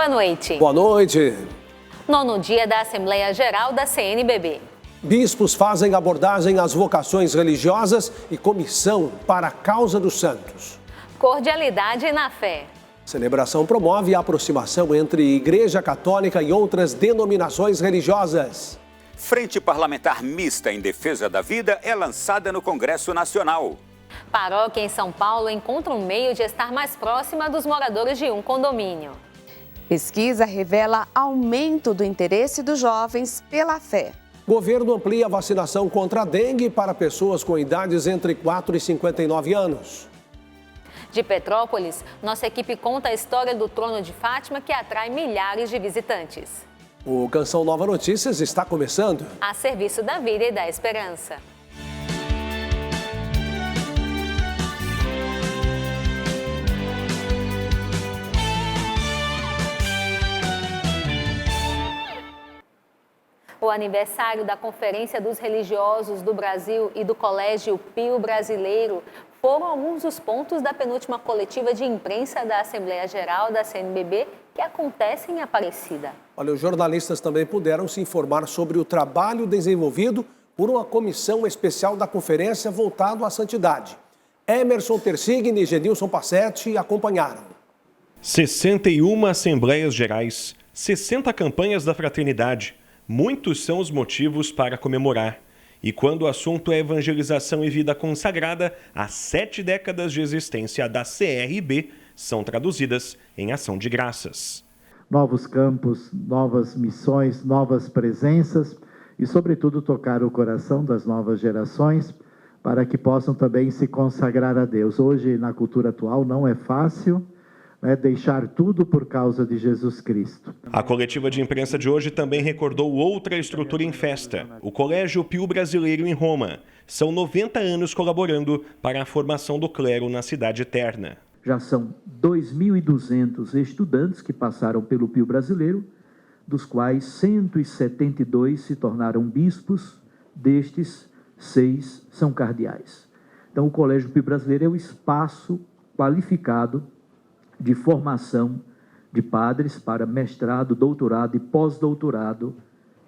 boa noite. Boa noite. 9º dia da Assembleia Geral da CNBB. Bispos fazem abordagem às vocações religiosas e comissão para a causa dos santos. Cordialidade na fé. Celebração promove a aproximação entre Igreja Católica e outras denominações religiosas. Frente Parlamentar Mista em Defesa da Vida é lançada no Congresso Nacional. Paróquia em São Paulo encontra um meio de estar mais próxima dos moradores de um condomínio. Pesquisa revela aumento do interesse dos jovens pela fé. Governo amplia a vacinação contra a dengue para pessoas com idades entre 4 e 59 anos. De Petrópolis, nossa equipe conta a história do Trono de Fátima que atrai milhares de visitantes. O Canção Nova Notícias está começando. A serviço da vida e da esperança. O aniversário da Conferência dos Religiosos do Brasil e do Colégio Pio Brasileiro foram alguns dos pontos da penúltima coletiva de imprensa da Assembleia Geral da CNBB que acontece em Aparecida. Olha, os jornalistas também puderam se informar sobre o trabalho desenvolvido por uma comissão especial da conferência voltado à santidade. Emerson Tersigni e Genilson Passetti acompanharam. 61 Assembleias Gerais, 60 campanhas da fraternidade. Muitos são os motivos para comemorar. E quando o assunto é evangelização e vida consagrada, as 7 décadas de existência da CRB são traduzidas em ação de graças. Novos campos, novas missões, novas presenças e, sobretudo, tocar o coração das novas gerações para que possam também se consagrar a Deus. Hoje, na cultura atual, não é fácil. Deixar tudo por causa de Jesus Cristo. A coletiva de imprensa de hoje também recordou outra estrutura em festa, o Colégio Pio Brasileiro em Roma. São 90 anos colaborando para a formação do clero na Cidade Eterna. Já são 2.200 estudantes que passaram pelo Pio Brasileiro, dos quais 172 se tornaram bispos, destes 6 são cardeais. Então o Colégio Pio Brasileiro é o espaço qualificado de formação de padres para mestrado, doutorado e pós-doutorado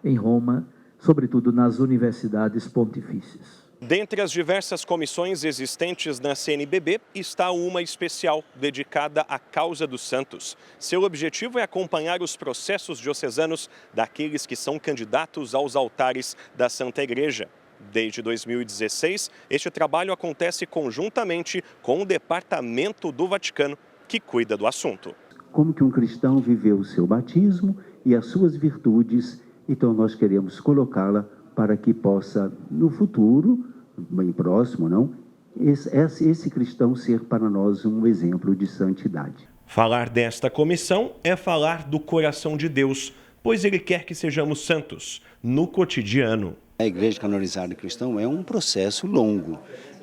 em Roma, sobretudo nas universidades pontifícias. Dentre as diversas comissões existentes na CNBB, está uma especial dedicada à causa dos santos. Seu objetivo é acompanhar os processos diocesanos daqueles que são candidatos aos altares da Santa Igreja. Desde 2016, este trabalho acontece conjuntamente com o Departamento do Vaticano, que cuida do assunto. Como que um cristão viveu o seu batismo e as suas virtudes, então nós queremos colocá-la para que possa, no futuro, bem próximo, não, esse cristão ser para nós um exemplo de santidade. Falar desta comissão é falar do coração de Deus, pois Ele quer que sejamos santos no cotidiano. A Igreja Canonizada Cristã é um processo longo,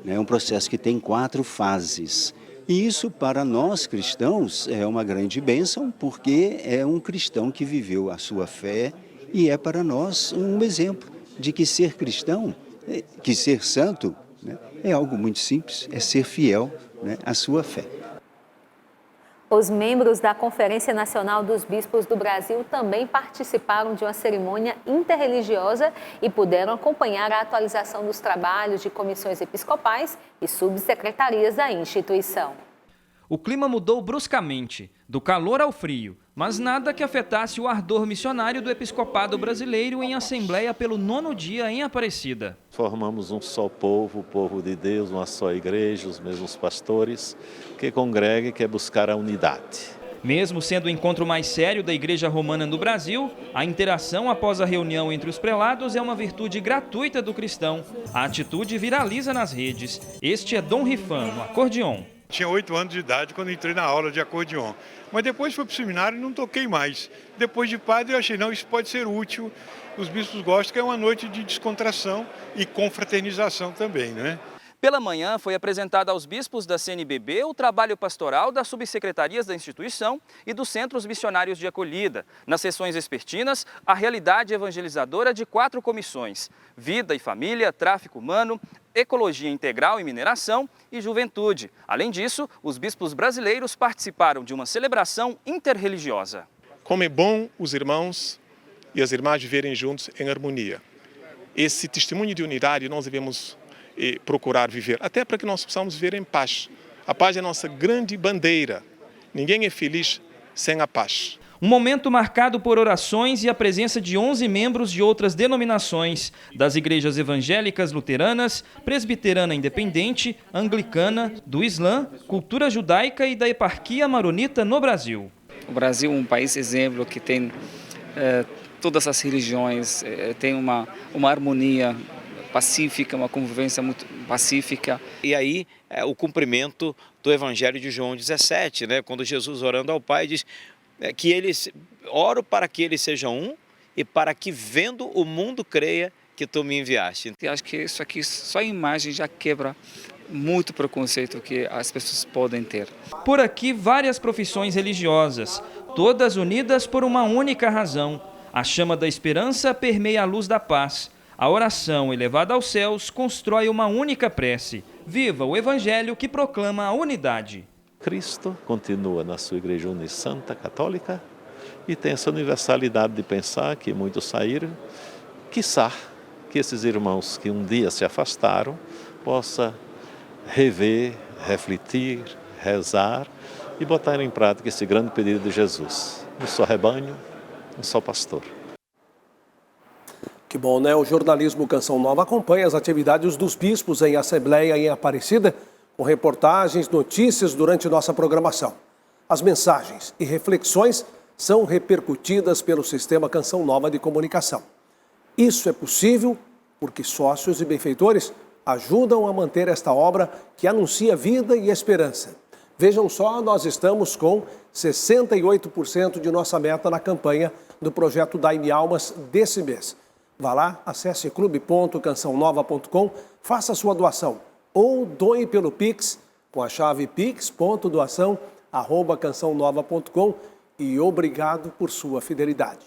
é um processo que tem 4 fases. E isso, para nós cristãos, é uma grande bênção, porque é um cristão que viveu a sua fé e é para nós um exemplo de que ser cristão, que ser santo, é algo muito simples, é ser fiel à sua fé. Os membros da Conferência Nacional dos Bispos do Brasil também participaram de uma cerimônia interreligiosa e puderam acompanhar a atualização dos trabalhos de comissões episcopais e subsecretarias da instituição. O clima mudou bruscamente, do calor ao frio, mas nada que afetasse o ardor missionário do episcopado brasileiro em assembleia pelo 9º dia em Aparecida. Formamos um só povo, o povo de Deus, uma só igreja, os mesmos pastores, que congrega e quer buscar a unidade. Mesmo sendo o encontro mais sério da Igreja Romana no Brasil, a interação após a reunião entre os prelados é uma virtude gratuita do cristão. A atitude viraliza nas redes. Este é Dom Rifan, no acordeon. Tinha 8 anos de idade quando entrei na aula de acordeon, mas depois fui para o seminário e não toquei mais. Depois de padre eu achei, não, isso pode ser útil. Os bispos gostam que é uma noite de descontração e confraternização também, né? Pela manhã foi apresentado aos bispos da CNBB o trabalho pastoral das subsecretarias da instituição e dos centros missionários de acolhida. Nas sessões vespertinas, a realidade evangelizadora de 4 comissões: Vida e Família, Tráfico Humano, Ecologia Integral e Mineração e Juventude. Além disso, os bispos brasileiros participaram de uma celebração interreligiosa. Como é bom os irmãos e as irmãs viverem juntos em harmonia. Esse testemunho de unidade nós devemos procurar viver, até para que nós possamos viver em paz. A paz é a nossa grande bandeira. Ninguém é feliz sem a paz. Um momento marcado por orações e a presença de 11 membros de outras denominações, das igrejas evangélicas luteranas, presbiterana independente, anglicana, do Islã, cultura judaica e da eparquia maronita no Brasil. O Brasil é um país exemplo que tem todas as religiões, tem uma harmonia pacífica, uma convivência muito pacífica. E aí o cumprimento do Evangelho de João 17, né? Quando Jesus, orando ao Pai, diz que oro para que eles sejam um e para que, vendo o mundo, creia que tu me enviaste. Eu acho que isso aqui, só a imagem já quebra muito preconceito que as pessoas podem ter. Por aqui, várias profissões religiosas, todas unidas por uma única razão. A chama da esperança permeia a luz da paz. A oração elevada aos céus constrói uma única prece. Viva o Evangelho que proclama a unidade. Cristo continua na sua Igreja Unisanta Católica e tem essa universalidade de pensar que muitos saíram, quiçá que esses irmãos que um dia se afastaram possam rever, refletir, rezar e botar em prática esse grande pedido de Jesus. Um só rebanho, um só pastor. Que bom, né? O jornalismo Canção Nova acompanha as atividades dos bispos em Assembleia em Aparecida, com reportagens, notícias durante nossa programação. As mensagens e reflexões são repercutidas pelo Sistema Canção Nova de Comunicação. Isso é possível porque sócios e benfeitores ajudam a manter esta obra que anuncia vida e esperança. Vejam só, nós estamos com 68% de nossa meta na campanha do projeto Dai-me Almas desse mês. Vá lá, acesse clube.cançãonova.com, faça sua doação ou doe pelo Pix com a chave pix.doação@cançãonova.com e obrigado por sua fidelidade.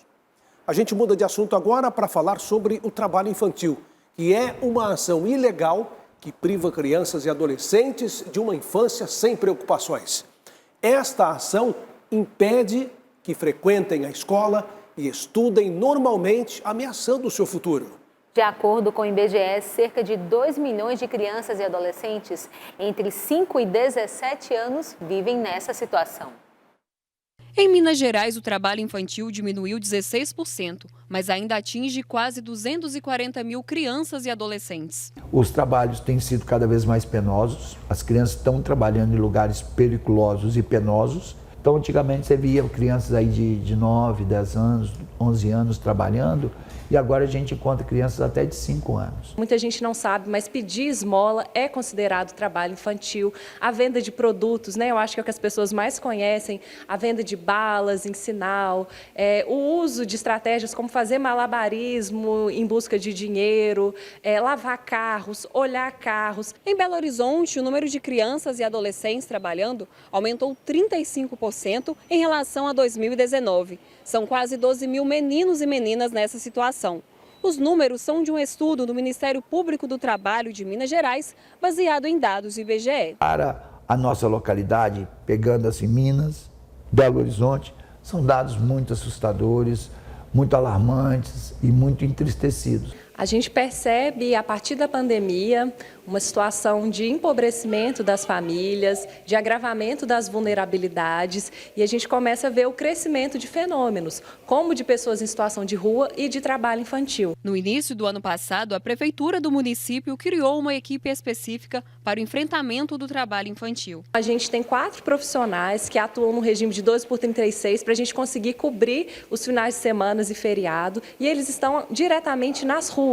A gente muda de assunto agora para falar sobre o trabalho infantil, que é uma ação ilegal que priva crianças e adolescentes de uma infância sem preocupações. Esta ação impede que frequentem a escola e estudem normalmente, ameaçando o seu futuro. De acordo com o IBGE, cerca de 2 milhões de crianças e adolescentes entre 5 e 17 anos vivem nessa situação. Em Minas Gerais, o trabalho infantil diminuiu 16%, mas ainda atinge quase 240 mil crianças e adolescentes. Os trabalhos têm sido cada vez mais penosos, as crianças estão trabalhando em lugares periculosos e penosos. Então, antigamente você via crianças aí de 9, 10 anos, 11 anos trabalhando, e agora a gente encontra crianças até de 5 anos. Muita gente não sabe, mas pedir esmola é considerado trabalho infantil. A venda de produtos, né? Eu acho que é o que as pessoas mais conhecem, a venda de balas em sinal, o uso de estratégias como fazer malabarismo em busca de dinheiro, lavar carros, olhar carros. Em Belo Horizonte, o número de crianças e adolescentes trabalhando aumentou 35% em relação a 2019. São quase 12 mil meninos e meninas nessa situação. Os números são de um estudo do Ministério Público do Trabalho de Minas Gerais, baseado em dados do IBGE. Para a nossa localidade, pegando assim Minas, Belo Horizonte, são dados muito assustadores, muito alarmantes e muito entristecidos. A gente percebe, a partir da pandemia, uma situação de empobrecimento das famílias, de agravamento das vulnerabilidades, e a gente começa a ver o crescimento de fenômenos, como de pessoas em situação de rua e de trabalho infantil. No início do ano passado, a Prefeitura do município criou uma equipe específica para o enfrentamento do trabalho infantil. A gente tem 4 profissionais que atuam no regime de 12/36 para a gente conseguir cobrir os finais de semana e feriado, e eles estão diretamente nas ruas,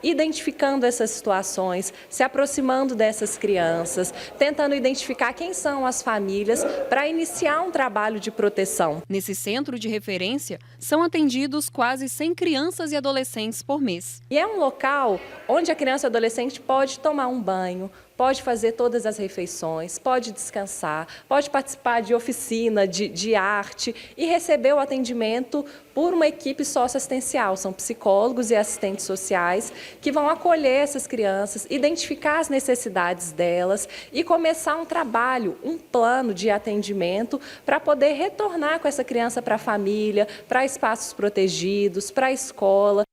identificando essas situações, se aproximando dessas crianças, tentando identificar quem são as famílias para iniciar um trabalho de proteção. Nesse centro de referência, são atendidos quase 100 crianças e adolescentes por mês. E é um local onde a criança e adolescente pode tomar um banho, pode fazer todas as refeições, pode descansar, pode participar de oficina, de arte e receber o atendimento por uma equipe socioassistencial. São psicólogos e assistentes sociais que vão acolher essas crianças, identificar as necessidades delas e começar um trabalho, um plano de atendimento para poder retornar com essa criança para a família, para espaços protegidos, para a escola.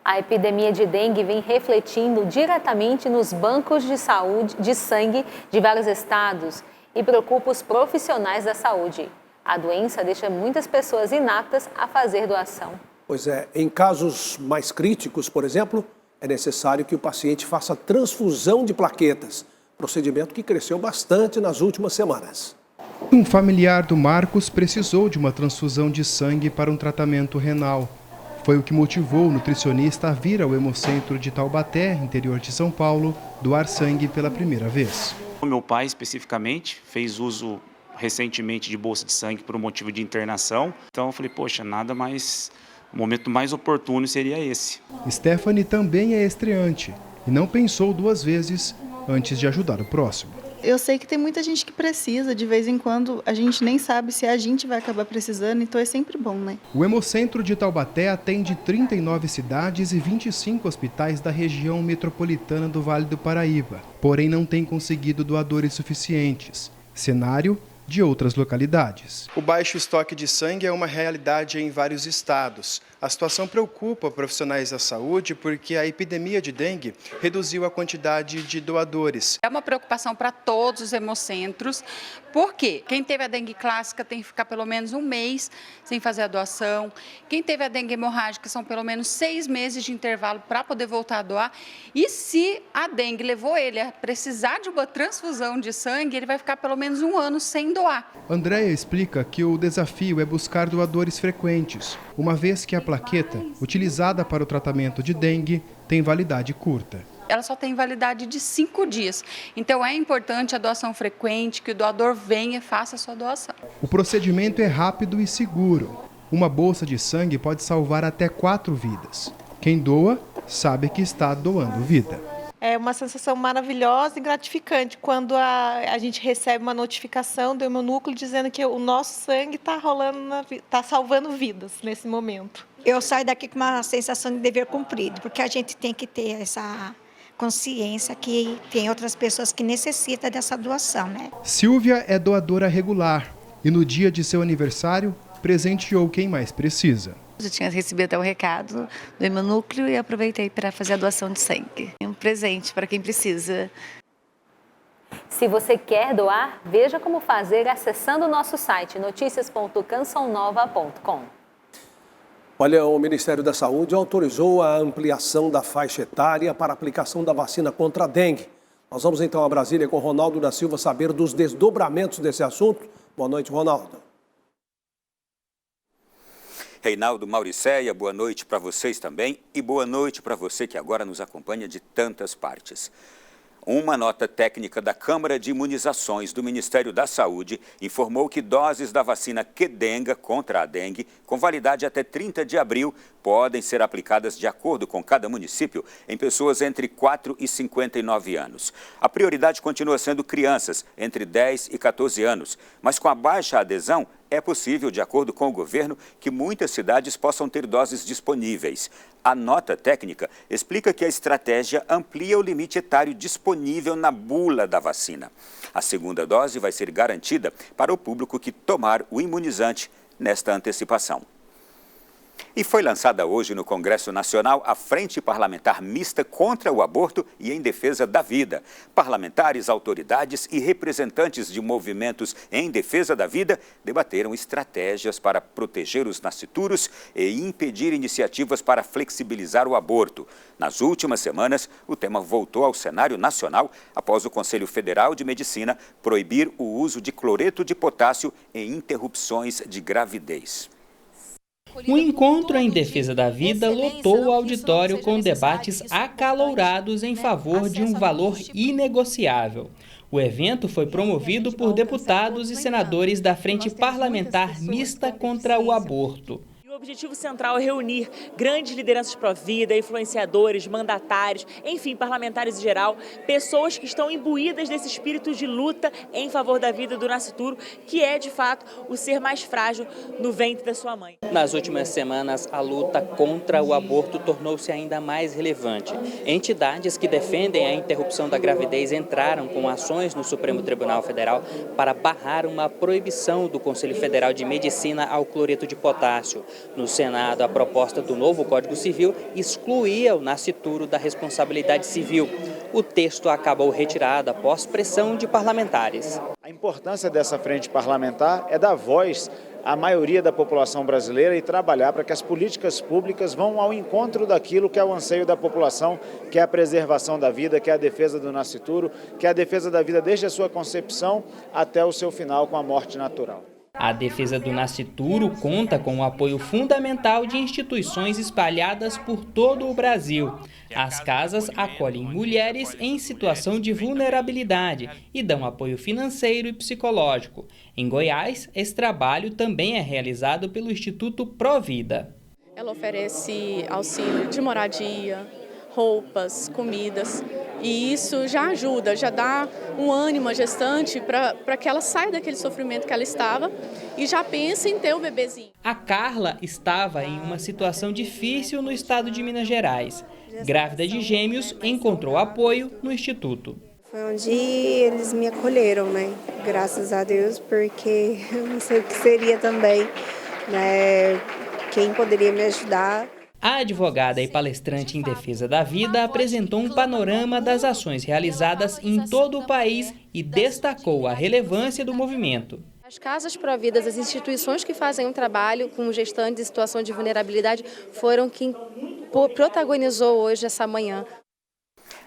A epidemia de dengue vem refletindo diretamente nos bancos de saúde de sangue de vários estados e preocupa os profissionais da saúde. A doença deixa muitas pessoas inaptas a fazer doação. Pois é, em casos mais críticos, por exemplo, é necessário que o paciente faça transfusão de plaquetas, procedimento que cresceu bastante nas últimas semanas. Um familiar do Marcos precisou de uma transfusão de sangue para um tratamento renal. Foi o que motivou o nutricionista a vir ao Hemocentro de Taubaté, interior de São Paulo, doar sangue pela primeira vez. O meu pai, especificamente, fez uso recentemente de bolsa de sangue por um motivo de internação. Então eu falei, poxa, nada mais... O momento mais oportuno seria esse. Stephanie também é estreante e não pensou duas vezes antes de ajudar o próximo. Eu sei que tem muita gente que precisa, de vez em quando a gente nem sabe se a gente vai acabar precisando, então é sempre bom, né? O Hemocentro de Taubaté atende 39 cidades e 25 hospitais da região metropolitana do Vale do Paraíba, porém não tem conseguido doadores suficientes. Cenário de outras localidades. O baixo estoque de sangue é uma realidade em vários estados. A situação preocupa profissionais da saúde porque a epidemia de dengue reduziu a quantidade de doadores. É uma preocupação para todos os hemocentros, porque quem teve a dengue clássica tem que ficar pelo menos um mês sem fazer a doação. Quem teve a dengue hemorrágica são pelo menos 6 meses de intervalo para poder voltar a doar. E se a dengue levou ele a precisar de uma transfusão de sangue, ele vai ficar pelo menos 1 ano sem doar. Andréia explica que o desafio é buscar doadores frequentes, uma vez que a plaqueta, utilizada para o tratamento de dengue, tem validade curta. Ela só tem validade de 5 dias. Então é importante a doação frequente, que o doador venha e faça a sua doação. O procedimento é rápido e seguro. Uma bolsa de sangue pode salvar até 4 vidas. Quem doa sabe que está doando vida. É uma sensação maravilhosa e gratificante quando a gente recebe uma notificação do Hemonúcleo dizendo que o nosso sangue está está salvando vidas nesse momento. Eu saio daqui com uma sensação de dever cumprido, porque a gente tem que ter essa consciência que tem outras pessoas que necessitam dessa doação, né? Silvia é doadora regular e no dia de seu aniversário presenteou quem mais precisa. Eu tinha recebido até um recado do Hemonúcleo e aproveitei para fazer a doação de sangue. Um presente para quem precisa. Se você quer doar, veja como fazer acessando o nosso site noticias.cançãonova.com. Olha, o Ministério da Saúde autorizou a ampliação da faixa etária para a aplicação da vacina contra a dengue. Nós vamos então a Brasília com Ronaldo da Silva saber dos desdobramentos desse assunto. Boa noite, Ronaldo. Reinaldo, Mauricéia, boa noite para vocês também e boa noite para você que agora nos acompanha de tantas partes. Uma nota técnica da Câmara de Imunizações do Ministério da Saúde informou que doses da vacina Qdenga contra a dengue, com validade até 30 de abril, podem ser aplicadas de acordo com cada município em pessoas entre 4 e 59 anos. A prioridade continua sendo crianças entre 10 e 14 anos, mas com a baixa adesão, é possível, de acordo com o governo, que muitas cidades possam ter doses disponíveis. A nota técnica explica que a estratégia amplia o limite etário disponível na bula da vacina. A segunda dose vai ser garantida para o público que tomar o imunizante nesta antecipação. E foi lançada hoje no Congresso Nacional a Frente Parlamentar Mista contra o Aborto e em Defesa da Vida. Parlamentares, autoridades e representantes de movimentos em defesa da vida debateram estratégias para proteger os nascituros e impedir iniciativas para flexibilizar o aborto. Nas últimas semanas, o tema voltou ao cenário nacional após o Conselho Federal de Medicina proibir o uso de cloreto de potássio em interrupções de gravidez. O encontro em defesa da vida lotou o auditório com debates acalorados em favor de um valor inegociável. O evento foi promovido por deputados e senadores da Frente Parlamentar Mista contra o Aborto. objetivo central é reunir grandes lideranças pró-vida, influenciadores, mandatários, enfim, parlamentares em geral, pessoas que estão imbuídas desse espírito de luta em favor da vida do nascituro, que é, de fato, o ser mais frágil no ventre da sua mãe. Nas últimas semanas, a luta contra o aborto tornou-se ainda mais relevante. Entidades que defendem a interrupção da gravidez entraram com ações no Supremo Tribunal Federal para barrar uma proibição do Conselho Federal de Medicina ao cloreto de potássio. No Senado, a proposta do novo Código Civil excluía o nascituro da responsabilidade civil. O texto acabou retirado após pressão de parlamentares. A importância dessa frente parlamentar é dar voz à maioria da população brasileira e trabalhar para que as políticas públicas vão ao encontro daquilo que é o anseio da população, que é a preservação da vida, que é a defesa do nascituro, que é a defesa da vida desde a sua concepção até o seu final com a morte natural. A defesa do nascituro conta com o apoio fundamental de instituições espalhadas por todo o Brasil. As casas acolhem mulheres em situação de vulnerabilidade e dão apoio financeiro e psicológico. Em Goiás, esse trabalho também é realizado pelo Instituto Pró-Vida. Ela oferece auxílio de moradia, roupas, comidas. E isso já ajuda, já dá um ânimo à gestante para que ela saia daquele sofrimento que ela estava e já pense em ter o bebezinho. A Carla estava em uma situação difícil no estado de Minas Gerais. Grávida de gêmeos, encontrou apoio no Instituto. Foi onde eles me acolheram, né? Graças a Deus, porque eu não sei o que seria também, né? Quem poderia me ajudar. A advogada e palestrante em defesa da vida apresentou um panorama das ações realizadas em todo o país e destacou a relevância do movimento. As casas pró-vidas, as instituições que fazem um trabalho com gestantes em situação de vulnerabilidade foram quem protagonizou hoje essa manhã.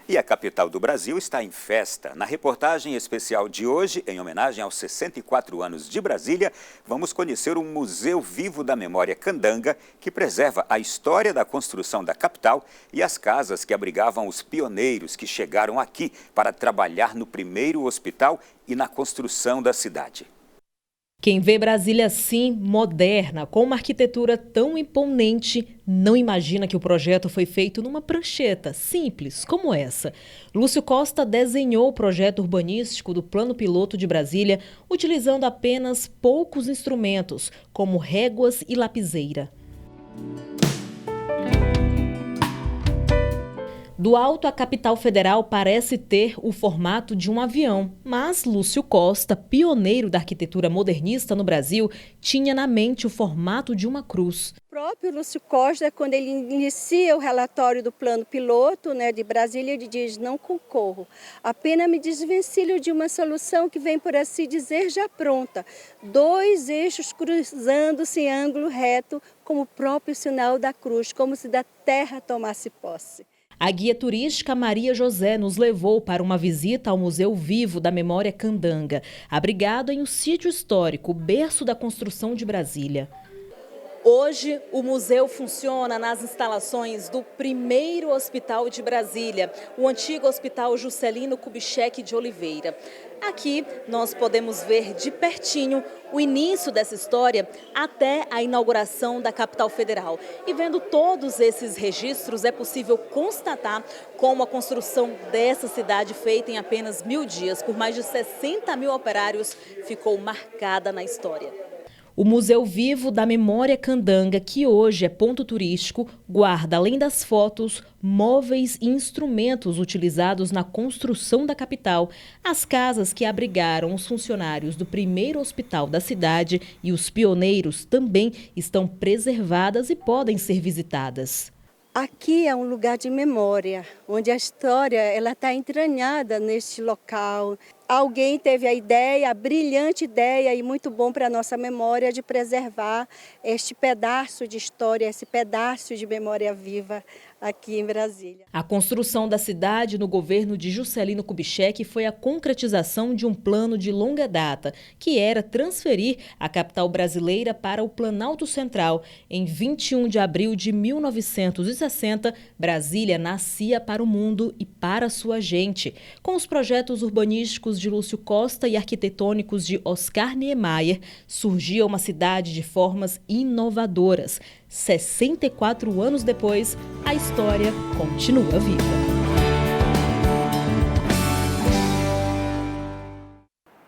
E a capital do Brasil está em festa. Na reportagem especial de hoje, em homenagem aos 64 anos de Brasília, vamos conhecer o Museu Vivo da Memória Candanga, que preserva a história da construção da capital e as casas que abrigavam os pioneiros que chegaram aqui para trabalhar no primeiro hospital e na construção da cidade. Quem vê Brasília assim, moderna, com uma arquitetura tão imponente, não imagina que o projeto foi feito numa prancheta simples como essa. Lúcio Costa desenhou o projeto urbanístico do Plano Piloto de Brasília utilizando apenas poucos instrumentos, como réguas e lapiseira. Do alto, a capital federal parece ter o formato de um avião, mas Lúcio Costa, pioneiro da arquitetura modernista no Brasil, tinha na mente o formato de uma cruz. O próprio Lúcio Costa, quando ele inicia o relatório do plano piloto, né, de Brasília, ele diz: não concorro, apenas me desvencilho de uma solução que vem, por assim dizer, já pronta. 2 eixos cruzando-se em ângulo reto, como o próprio sinal da cruz, como se da terra tomasse posse. A guia turística Maria José nos levou para uma visita ao Museu Vivo da Memória Candanga, abrigado em um sítio histórico, berço da construção de Brasília. Hoje, o museu funciona nas instalações do primeiro hospital de Brasília, o antigo Hospital Juscelino Kubitschek de Oliveira. Aqui, nós podemos ver de pertinho o início dessa história até a inauguração da capital federal. E vendo todos esses registros, é possível constatar como a construção dessa cidade, feita em apenas 1000 dias, por mais de 60 mil operários, ficou marcada na história. O Museu Vivo da Memória Candanga, que hoje é ponto turístico, guarda, além das fotos, móveis e instrumentos utilizados na construção da capital, as casas que abrigaram os funcionários do primeiro hospital da cidade e os pioneiros também estão preservadas e podem ser visitadas. Aqui é um lugar de memória, onde a história está entranhada neste local. Alguém teve a ideia, a brilhante ideia e muito bom para a nossa memória de preservar este pedaço de história, esse pedaço de memória viva aqui em Brasília. A construção da cidade no governo de Juscelino Kubitschek foi a concretização de um plano de longa data, que era transferir a capital brasileira para o Planalto Central. Em 21 de abril de 1960, Brasília nascia para o mundo e para sua gente. Com os projetos urbanísticos criativos de Lúcio Costa e arquitetônicos de Oscar Niemeyer, surgia uma cidade de formas inovadoras. 64 anos depois, a história continua viva.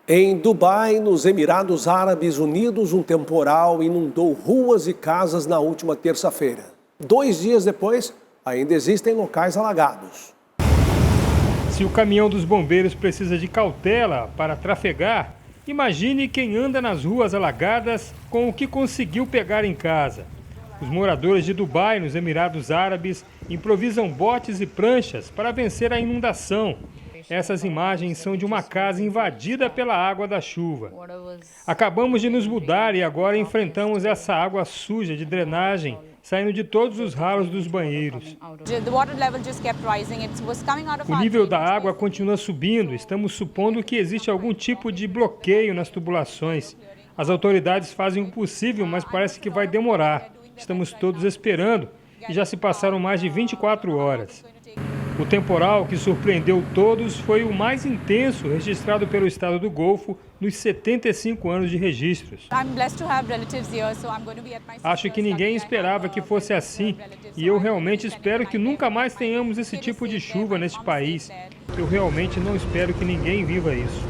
Em Dubai, nos Emirados Árabes Unidos, um temporal inundou ruas e casas na última terça-feira. 2 dias depois, ainda existem locais alagados. Se o caminhão dos bombeiros precisa de cautela para trafegar, imagine quem anda nas ruas alagadas com o que conseguiu pegar em casa. Os moradores de Dubai, nos Emirados Árabes, improvisam botes e pranchas para vencer a inundação. Essas imagens são de uma casa invadida pela água da chuva. Acabamos de nos mudar e agora enfrentamos essa água suja de drenagem saindo de todos os ralos dos banheiros. O nível da água continua subindo. Estamos supondo que existe algum tipo de bloqueio nas tubulações. As autoridades fazem o possível, mas parece que vai demorar. Estamos todos esperando e já se passaram mais de 24 horas. O temporal que surpreendeu todos foi o mais intenso registrado pelo estado do Golfo nos 75 anos de registros. Acho que ninguém esperava que fosse assim e eu realmente espero que nunca mais tenhamos esse tipo de chuva neste país. Eu realmente não espero que ninguém viva isso.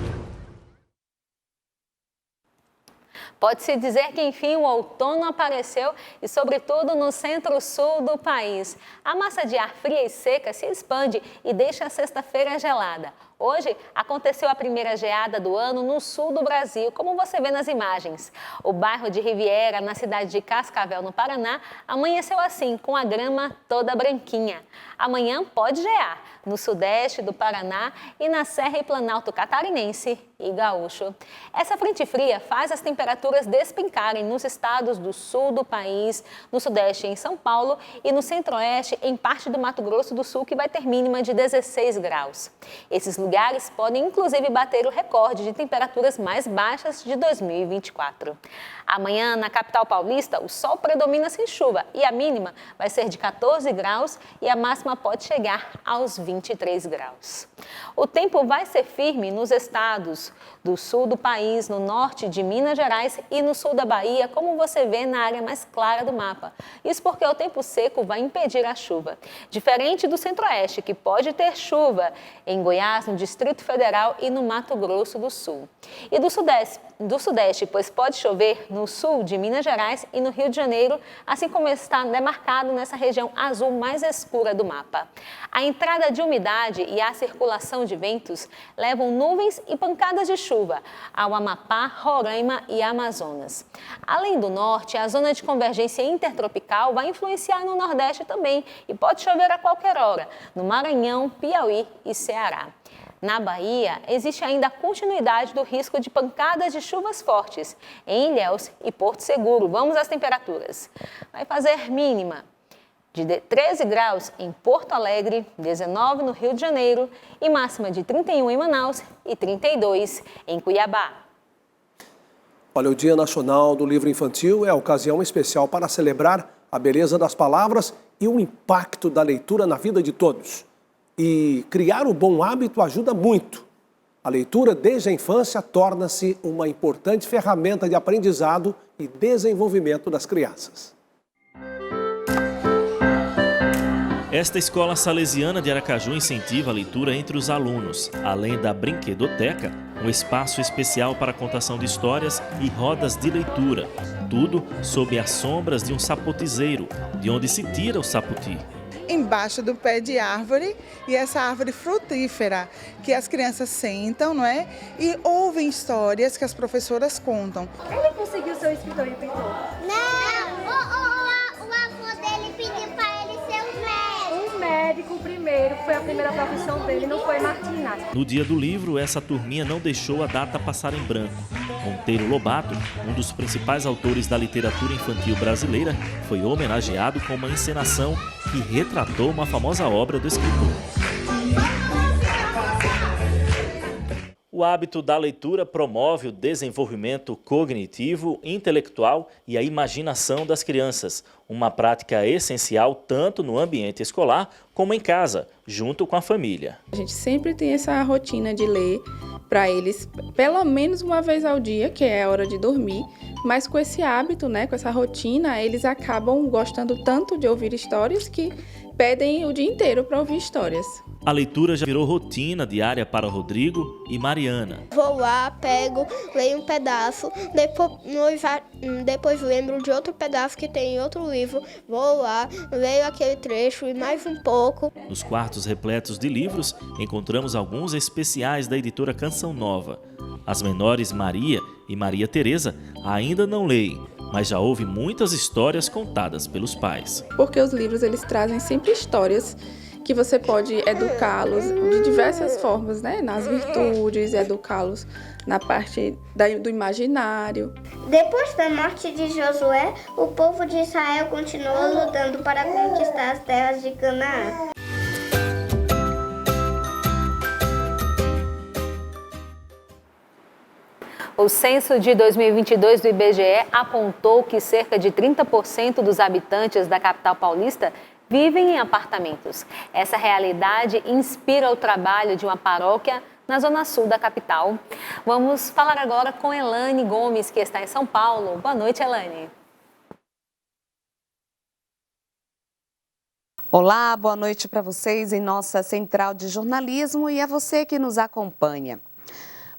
Pode-se dizer que, enfim, o outono apareceu e, sobretudo, no centro-sul do país. A massa de ar fria e seca se expande e deixa a sexta-feira gelada. Hoje, aconteceu a primeira geada do ano no sul do Brasil, como você vê nas imagens. O bairro de Riviera, na cidade de Cascavel, no Paraná, amanheceu assim, com a grama toda branquinha. Amanhã pode gear no sudeste do Paraná e na Serra e Planalto Catarinense e Gaúcho. Essa frente fria faz as temperaturas despencarem nos estados do sul do país, no sudeste em São Paulo e no centro-oeste em parte do Mato Grosso do Sul, que vai ter mínima de 16 graus. Esses lugares podem inclusive bater o recorde de temperaturas mais baixas de 2024. Amanhã, na capital paulista, o sol predomina sem chuva e a mínima vai ser de 14 graus e a máxima pode chegar aos 23 graus. O tempo vai ser firme nos estados do sul do país, no norte de Minas Gerais e no sul da Bahia, como você vê na área mais clara do mapa. Isso porque o tempo seco vai impedir a chuva. Diferente do centro-oeste, que pode ter chuva em Goiás, no Distrito Federal e no Mato Grosso do Sul. E do sudeste, pois pode chover no sul de Minas Gerais e no Rio de Janeiro, assim como está demarcado nessa região azul mais escura do mapa. A entrada de umidade e a circulação de ventos levam nuvens e pancadas de chuva ao Amapá, Roraima e Amazonas. Além do norte, a zona de convergência intertropical vai influenciar no Nordeste também e pode chover a qualquer hora, no Maranhão, Piauí e Ceará. Na Bahia, existe ainda a continuidade do risco de pancadas de chuvas fortes em Ilhéus e Porto Seguro. Vamos às temperaturas. Vai fazer mínima de 13 graus em Porto Alegre, 19 no Rio de Janeiro e máxima de 31 em Manaus e 32 em Cuiabá. Olha, o Dia Nacional do Livro Infantil é a ocasião especial para celebrar a beleza das palavras e o impacto da leitura na vida de todos. E criar o bom hábito ajuda muito. A leitura desde a infância torna-se uma importante ferramenta de aprendizado e desenvolvimento das crianças. Esta escola salesiana de Aracaju incentiva a leitura entre os alunos, além da brinquedoteca, um espaço especial para contação de histórias e rodas de leitura. Tudo sob as sombras de um sapotizeiro, de onde se tira o saputi. Embaixo do pé de árvore, e essa árvore frutífera que as crianças sentam, não é? E ouvem histórias que as professoras contam. Ele conseguiu ser escritor e pintor? Não! O avô dele pediu para ele ser um médico. Um médico primeiro, foi a primeira profissão dele, não foi Martina. No dia do livro, essa turminha não deixou a data passar em branco. Monteiro Lobato, um dos principais autores da literatura infantil brasileira, foi homenageado com uma encenação que retratou uma famosa obra do escritor. O hábito da leitura promove o desenvolvimento cognitivo, intelectual e a imaginação das crianças, uma prática essencial tanto no ambiente escolar como em casa, junto com a família. A gente sempre tem essa rotina de ler para eles pelo menos uma vez ao dia, que é a hora de dormir, mas com esse hábito, né, com essa rotina, eles acabam gostando tanto de ouvir histórias que pedem o dia inteiro para ouvir histórias. A leitura já virou rotina diária para Rodrigo e Mariana. Vou lá, pego, leio um pedaço, depois lembro de outro pedaço que tem em outro livro, vou lá, leio aquele trecho e mais um pouco. Nos quartos repletos de livros, encontramos alguns especiais da editora Canção Nova. As menores Maria e Maria Teresa ainda não leem, mas já houve muitas histórias contadas pelos pais. Porque os livros eles trazem sempre histórias que você pode educá-los de diversas formas, né? Nas virtudes, educá-los na parte do imaginário. Depois da morte de Josué, o povo de Israel continuou lutando para conquistar as terras de Canaã. O censo de 2022 do IBGE apontou que cerca de 30% dos habitantes da capital paulista vivem em apartamentos. Essa realidade inspira o trabalho de uma paróquia na zona sul da capital. Vamos falar agora com Elane Gomes, que está em São Paulo. Boa noite, Elane. Olá, boa noite para vocês em nossa central de jornalismo e a você que nos acompanha.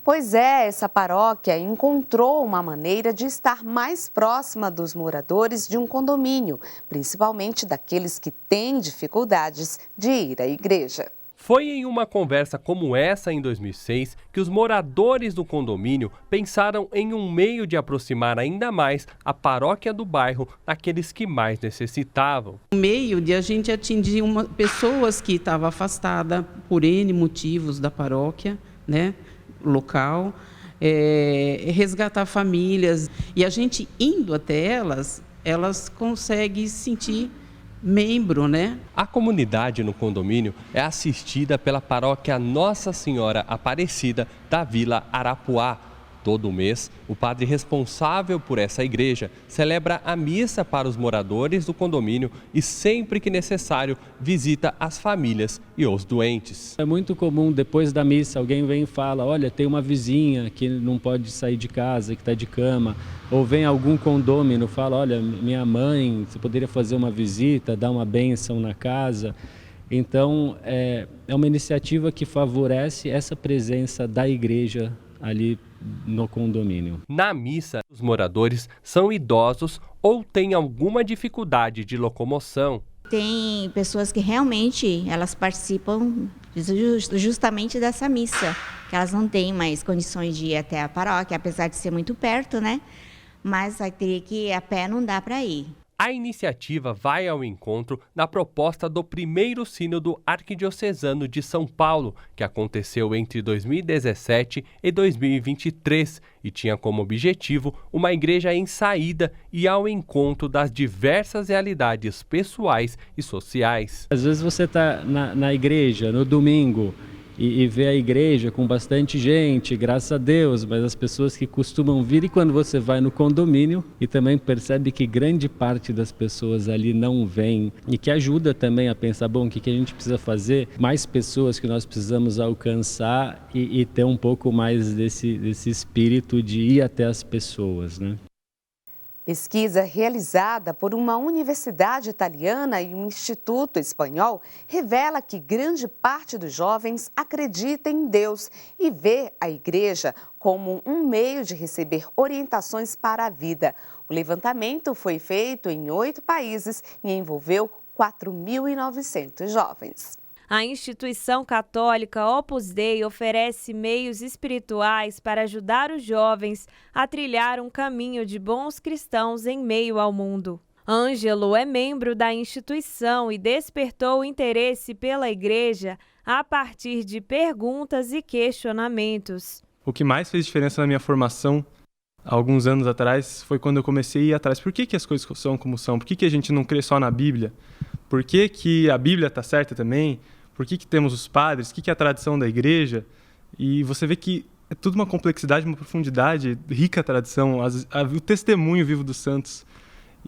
Pois é, essa paróquia encontrou uma maneira de estar mais próxima dos moradores de um condomínio, principalmente daqueles que têm dificuldades de ir à igreja. Foi em uma conversa como essa em 2006 que os moradores do condomínio pensaram em um meio de aproximar ainda mais a paróquia do bairro daqueles que mais necessitavam. Um meio de a gente atingir pessoas que estavam afastadas por N motivos da paróquia, né? Local, resgatar famílias, e a gente indo até elas conseguem se sentir membro, né? A comunidade no condomínio é assistida pela paróquia Nossa Senhora Aparecida da Vila Arapuá. Todo mês, o padre responsável por essa igreja celebra a missa para os moradores do condomínio e, sempre que necessário, visita as famílias e os doentes. É muito comum, depois da missa, alguém vem e fala, olha, tem uma vizinha que não pode sair de casa, que está de cama. Ou vem algum condômino e fala, olha, minha mãe, você poderia fazer uma visita, dar uma bênção na casa. Então, é uma iniciativa que favorece essa presença da igreja ali no condomínio. Na missa, os moradores são idosos ou têm alguma dificuldade de locomoção. Tem pessoas que realmente elas participam justamente dessa missa, que elas não têm mais condições de ir até a paróquia, apesar de ser muito perto, né? Mas vai ter que ir a pé, não dá para ir. A iniciativa vai ao encontro na proposta do primeiro Sínodo Arquidiocesano de São Paulo, que aconteceu entre 2017 e 2023 e tinha como objetivo uma igreja em saída e ao encontro das diversas realidades pessoais e sociais. Às vezes você está na igreja no domingo e vê a igreja com bastante gente, graças a Deus, mas as pessoas que costumam vir, e quando você vai no condomínio e também percebe que grande parte das pessoas ali não vem, e que ajuda também a pensar, bom, o que a gente precisa fazer, mais pessoas que nós precisamos alcançar e ter um pouco mais desse espírito de ir até as pessoas, né? Pesquisa realizada por uma universidade italiana e um instituto espanhol revela que grande parte dos jovens acredita em Deus e vê a igreja como um meio de receber orientações para a vida. O levantamento foi feito em 8 países e envolveu 4.900 jovens. A instituição católica Opus Dei oferece meios espirituais para ajudar os jovens a trilhar um caminho de bons cristãos em meio ao mundo. Ângelo é membro da instituição e despertou o interesse pela igreja a partir de perguntas e questionamentos. O que mais fez diferença na minha formação, há alguns anos atrás, foi quando eu comecei a ir atrás. Por que as coisas são como são? Por que a gente não crê só na Bíblia? Por que a Bíblia está certa também? Por que temos os padres? O que é a tradição da igreja? E você vê que é tudo uma complexidade, uma profundidade, rica tradição, o testemunho vivo dos santos.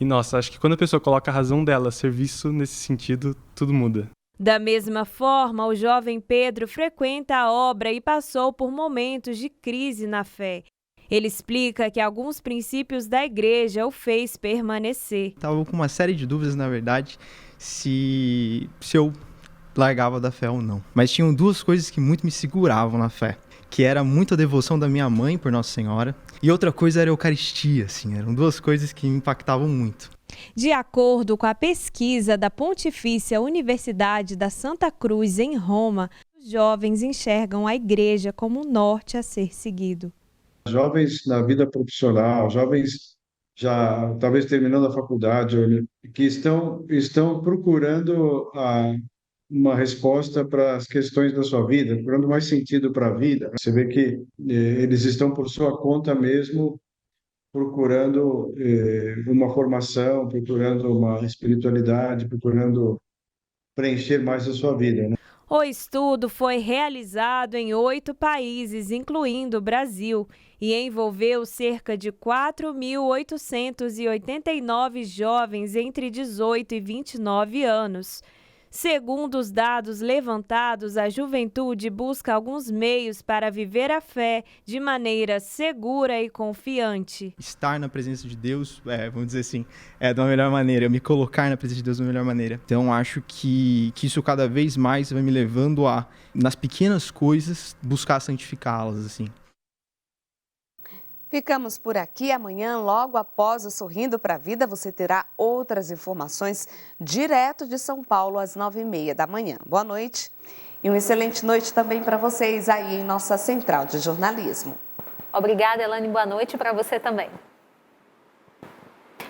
E, nossa, acho que quando a pessoa coloca a razão dela a serviço nesse sentido, tudo muda. Da mesma forma, o jovem Pedro frequenta a obra e passou por momentos de crise na fé. Ele explica que alguns princípios da igreja o fez permanecer. Estava com uma série de dúvidas, na verdade, se eu largava da fé ou não. Mas tinham duas coisas que muito me seguravam na fé, que era muito a devoção da minha mãe por Nossa Senhora e outra coisa era a Eucaristia, assim, eram duas coisas que me impactavam muito. De acordo com a pesquisa da Pontifícia Universidade da Santa Cruz, em Roma, os jovens enxergam a igreja como um norte a ser seguido. Jovens na vida profissional, jovens já talvez terminando a faculdade, que estão procurando uma resposta para as questões da sua vida, procurando mais sentido para a vida. Você vê que eles estão por sua conta mesmo, procurando uma formação, procurando uma espiritualidade, procurando preencher mais a sua vida, né? O estudo foi realizado em 8 países, incluindo o Brasil, e envolveu cerca de 4.889 jovens entre 18 e 29 anos. Segundo os dados levantados, a juventude busca alguns meios para viver a fé de maneira segura e confiante. Estar na presença de Deus, vamos dizer assim, da melhor maneira, me colocar na presença de Deus da melhor maneira. Então acho que isso cada vez mais vai me levando a, nas pequenas coisas, buscar santificá-las, assim. Ficamos por aqui. Amanhã, logo após o Sorrindo para a Vida, você terá outras informações direto de São Paulo às 9h30 da manhã. Boa noite e uma excelente noite também para vocês aí em nossa Central de Jornalismo. Obrigada, Elane. Boa noite para você também.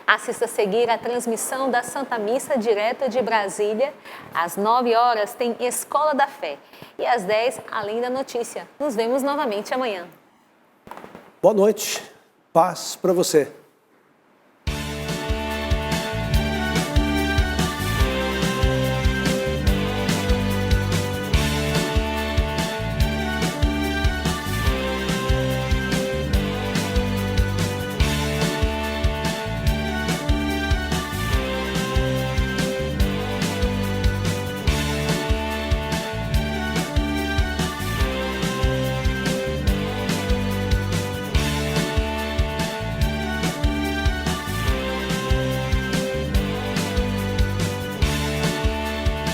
Assista a seguir a transmissão da Santa Missa direta de Brasília. Às 9h tem Escola da Fé e às 10, Além da Notícia. Nos vemos novamente amanhã. Boa noite, paz para você.